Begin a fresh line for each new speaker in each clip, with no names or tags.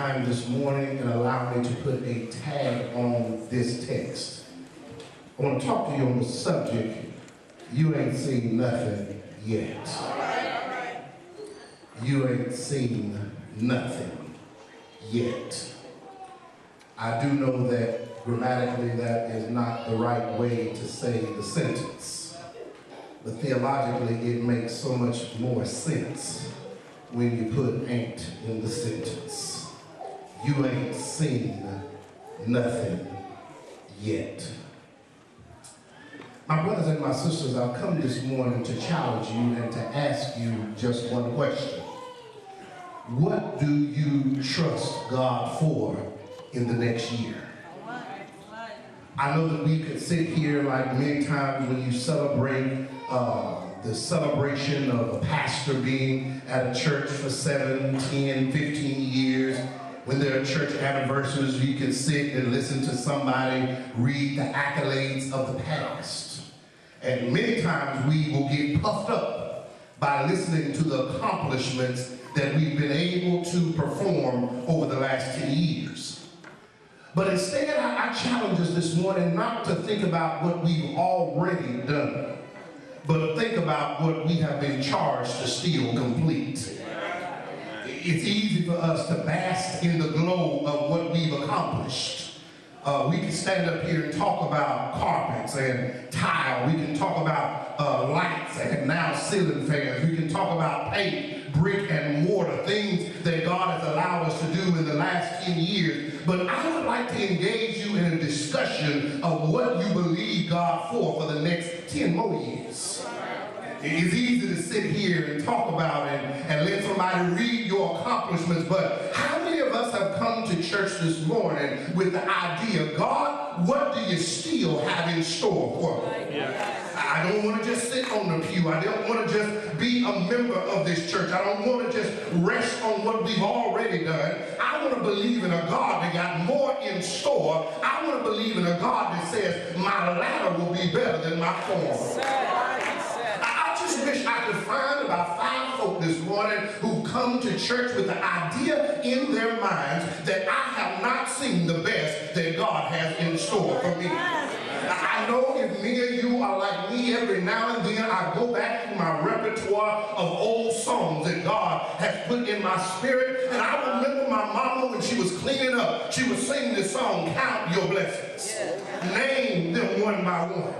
time this morning and allow me to put a tag on this text. I want to talk to you on the subject, you ain't seen nothing yet. You ain't seen nothing yet. I do know that grammatically that is not the right way to say the sentence, but theologically it makes so much more sense when you put ain't in the sentence. You ain't seen nothing yet. My brothers and my sisters, I've come this morning to challenge you and to ask you just one question. What do you trust God for in the next year? I know that we could sit here like many times when you celebrate the celebration of a pastor being at a church for 7, 10, 15 years. When there are church anniversaries, you can sit and listen to somebody read the accolades of the past. And many times we will get puffed up by listening to the accomplishments that we've been able to perform over the last 10 years. But instead, I challenge us this morning not to think about what we've already done, but think about what we have been charged to still complete. It's easy for us to bask in the glow of what we've accomplished. We can stand up here and talk about carpets and tile. We can talk about lights and now ceiling fans. We can talk about paint, brick and mortar, things that God has allowed us to do in the last 10 years. But I would like to engage you in a discussion of what you believe God for the next 10 more years. It's easy to sit here and talk about it and let somebody read your accomplishments, but how many of us have come to church this morning with the idea, God, what do you still have in store for me? I don't want to just sit on the pew. I don't want to just be a member of this church. I don't want to just rest on what we've already done. I want to believe in a God that got more in store. I want to believe in a God that says my latter will be better than my former. I wish I could find about 5 folk this morning who come to church with the idea in their minds that I have not seen the best that God has in store for me. I know if many of you are like me, every now and then I go back to my repertoire of old songs that God has put in my spirit. And I remember my mama when she was cleaning up, she would sing this song, Count Your Blessings. Name them one by one.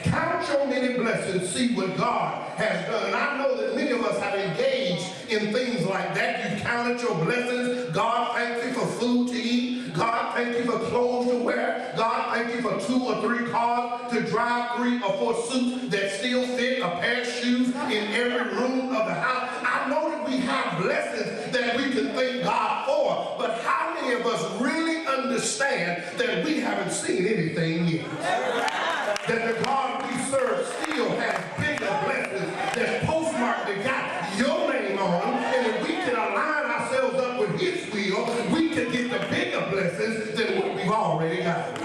Count your many blessings, see what God has done. And I know that many of us have engaged in things like that. You've counted your blessings. God, thank you for food to eat. God, thank you for clothes to wear. God, thank you for 2 or 3 cars to drive, 3 or 4 suits that still fit, a pair of shoes in every room of the house. I know that we have blessings that we can thank God for, but how many of us really understand that we haven't seen anything yet? That the God we serve still has bigger blessings that's postmarked that got your name on, and if we can align ourselves up with His will, we can get the bigger blessings than what we've already got.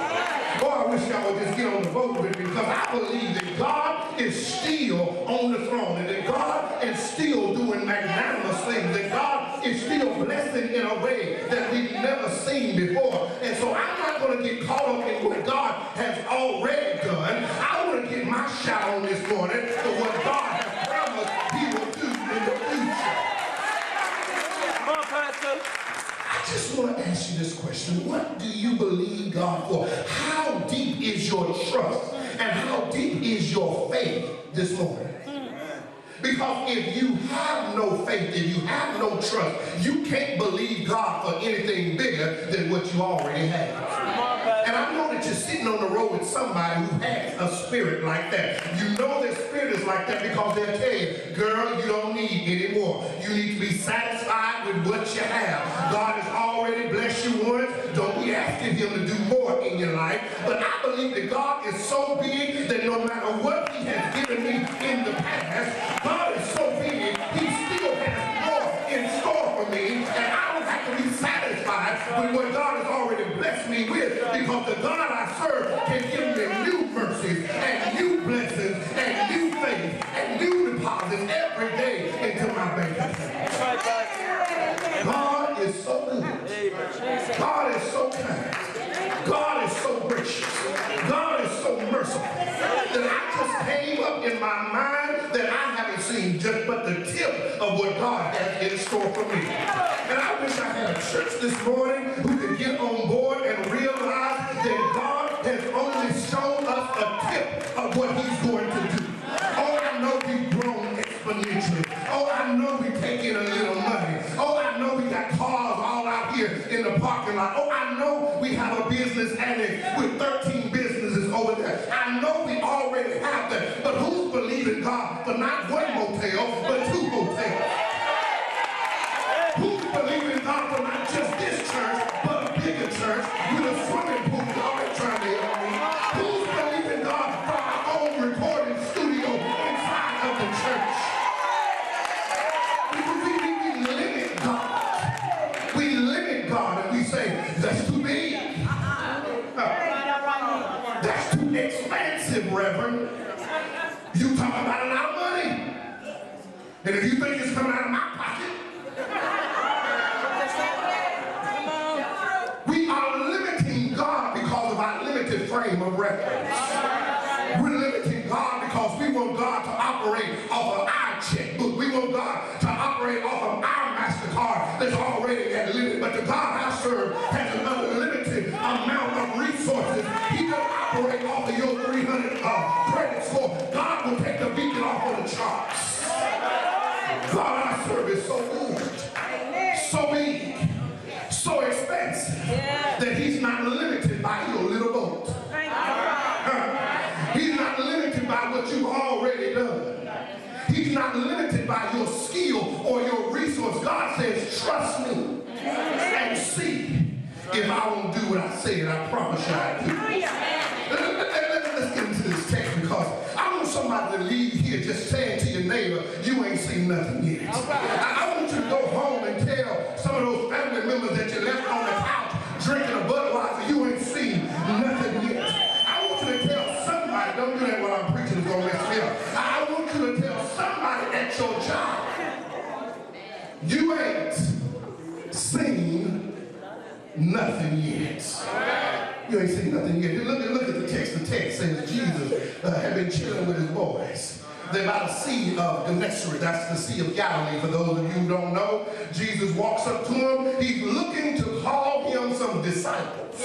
Boy, I wish y'all would just get on the boat with me, because I believe that God is still on the throne, and that God is still doing magnanimous things, that God is still blessing in a way that we've never seen before. And so I'm not going to get caught up in what God has already done. I want to get my shout on this morning for what God has promised He will do in the future. Come on, Pastor. I just want to ask you this question. What do you believe God for? How deep is your trust? And how deep is your faith this morning? Because if you have no faith, if you have no trust, you can't believe God for anything bigger than what you already have. And I know that you're sitting on the road with somebody who has a spirit like that. You know their spirit is like that because they'll tell you, girl, you don't need any more. You need to be satisfied with what you have. God has already blessed you once. Don't be asking Him to do more in your life. But I believe that God is so big that no matter what He has given me in the past, God is so big, He still has more in store for me, and I don't have to be satisfied with what God has already blessed me with, because the God I serve can give me new mercies and new blessings and new faith and new deposits every day into my bank account. God is so good. in my mind that I haven't seen just but the tip of what God has in store for me. And I wish I had a church this morning who could get on board and realize that God has only shown us a tip of what he's going to do. Oh, I know we've grown exponentially. Oh, I know we take in a little money. Oh, I know we got cars all out here in the parking lot. Oh, I know we have a business annex with 13 businesses over there. I know we already have that. But who's believing God for not one motel, but 2 hotels? Who's believing God for not just this church, but a bigger church with a swimming pool? Y'all ain't trying to help me. Who's believing God for our own recording studio inside of the church? We limit God. We limit God and we say, that's too big. That's too expensive, Reverend. You talking about a lot of money. And if you think it's coming out of my pocket, we are limiting God because of our limited frame of reference. We're limiting God because we want God to operate off of our checkbook. We want God to operate off of our MasterCard that's already at limit. But the God I serve has an unlimited amount of resources. He doesn't operate off of your 300 credit score. God will take the beacon off on the charts. God I serve is so good, so big, so expensive that he's not limited by your little boat. He's not limited by what you've already done. He's not limited by your skill or your resource. God says, trust me and see if I won't do what I said. I promise you I do. Let's get into this text because I want somebody to leave here just saying to your neighbor, you ain't seen nothing yet. I want you to go home and tell some of those family members that you left on the couch drinking a Budweiser, you ain't seen nothing yet. I want you to tell somebody, don't do that while I'm preaching, it's gonna mess me up. I want you to tell somebody at your job, you ain't seen nothing yet. You ain't seen nothing yet. Look at the text. The text says Jesus had been chilling with his boys. They're by the Sea of Gennesaret. That's the Sea of Galilee. For those of you who don't know, Jesus walks up to him. He's looking to call him some disciples.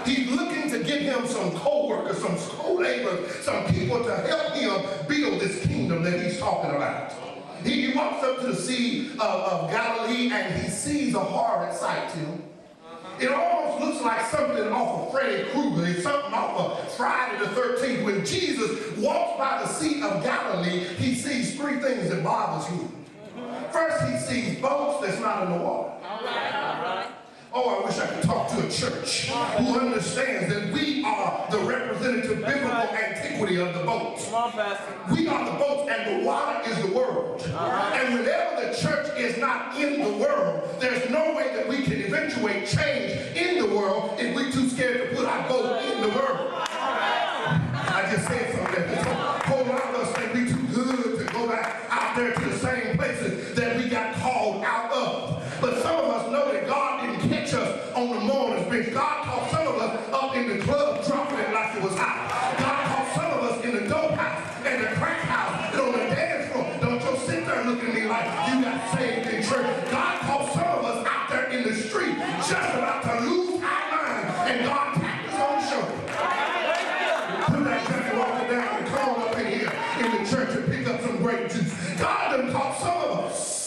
He's looking to get him some co-workers, some co-laborers, some people to help him build this kingdom that he's talking about. He walks up to the Sea of Galilee and he sees a horrid sight to him. It almost looks like something off of Freddy Krueger. It's something off of Friday the 13th. When Jesus walks by the Sea of Galilee, he sees 3 things that bothers him. First, he sees boats that's not in the water. Oh, I wish I could talk to a church who understands that we are the representative biblical antiquity of the boats. We are the boats and the water is the world. And whenever the church is not in the world, there's no way that we can eventuate change in the world if we're too scared to put our boat in the world. I just said something. A whole lot of us think we're too good to go back out there to the same places that we got called out of. But some of us know that God didn't catch us on the morning's bench. God caught some of us up in the club dropping it like it was hot. God caught some of us in the dope house and the crack house and on the dance floor. Don't you sit there looking at me like you got saved in church. God caught some of us out there in the street just about to lose our mind and God tapped us on the shoulder. Put that jacket walker down and come on up in here in the church and pick up some grape juice. God done caught some of us.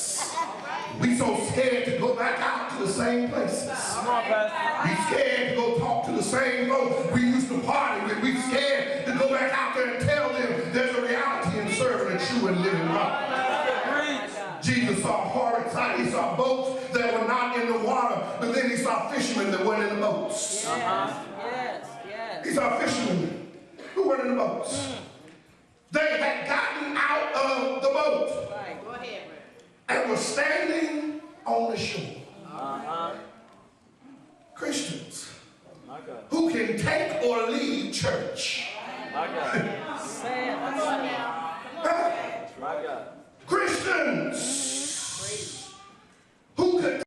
We so scared to go back out to the same places. We scared to go talk to the same folks we used to party with. We scared to go back out there and tell them there's a reality in serving a true and living God. Jesus saw a horrid sight. He saw boats that were not in the water, but then he saw fishermen that weren't in the boats. He saw fishermen who weren't in the boats. They had gotten out of the boat and were standing on the shore. Christians who can take or leave church.